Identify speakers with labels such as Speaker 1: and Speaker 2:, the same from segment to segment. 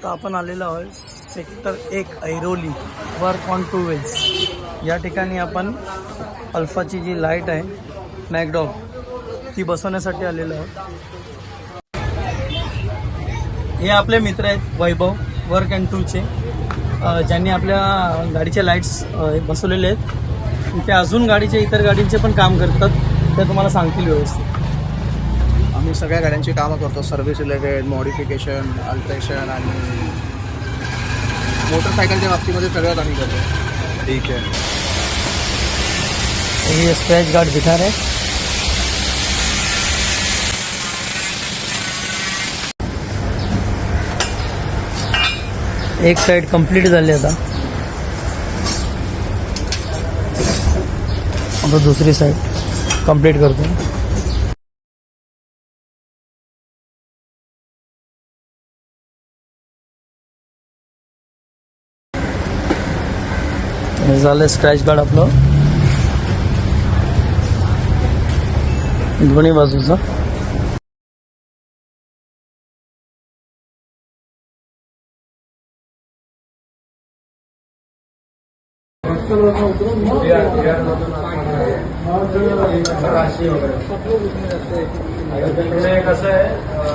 Speaker 1: आता आपण आलेलो आहोत sector 1 Airoli work on 2 wheels या ठिकाणी आपण अल्फाची जी लाईट आहे मॅकडॉग ती बसवण्यासाठी आलेलो आहोत। हे आपले मित्र आहेत वैभव वर्क अँड टूचे, ज्यांनी आपल्या गाडीचे लाईट्स बसवलेले आहेत। ते अजून गाडीचे इतर गाडींचे पण काम करतात, ते तुम्हाला सांगतील व्यवस्थित।
Speaker 2: आम्ही सगळ्या गाड्यांची कामं करतो, सर्व्हिस रिलेटेड, मॉडिफिकेशन, अल्ट्रेशन आणि मोटरसायकलच्या बाबतीमध्ये सगळ्यात आम्ही करतो। ठीक है,
Speaker 1: ये स्क्रैच गार्ड दिखा रहे हैं। एक साइड कंप्लीट झाली आता दूसरी साइड कंप्लीट करते हैं। झालं स्क्रॅच गार्ड आपलं दोन्ही बाजूचं।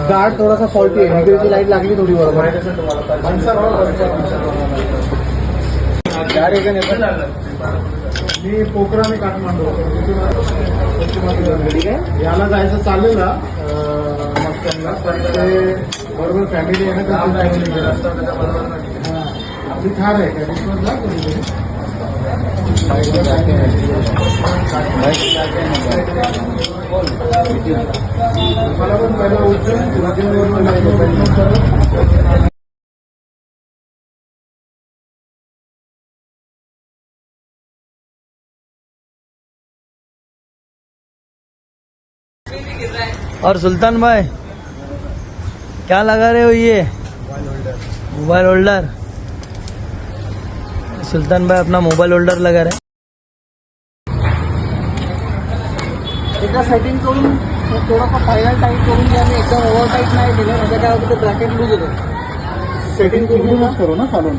Speaker 2: गार्ड थोडासा फॉल्टी आहे, निगेटिव्ह लाईट लागली थोडी बरोबर। मी पोखरा मी काठमांडू याला जायचं चाललेला मग पण ते बरोबर फॅमिली आहे ना, आपली थार आहे मला पण पहिला
Speaker 1: और सुल्तान भाई क्या लगा रहे हो? ये मोबाइल होल्डर। सुल्तान भाई अपना मोबाइल होल्डर लगा रहे।
Speaker 2: एकदा सेटिंग करून थोडासा फायनल टाईट करून घ्या, एकदम ओव्हर टाईट नाही दिलं म्हणजे काय होतं, ब्रॅकेट लूज होतं। सेटिंग करूनच करू ना चालून।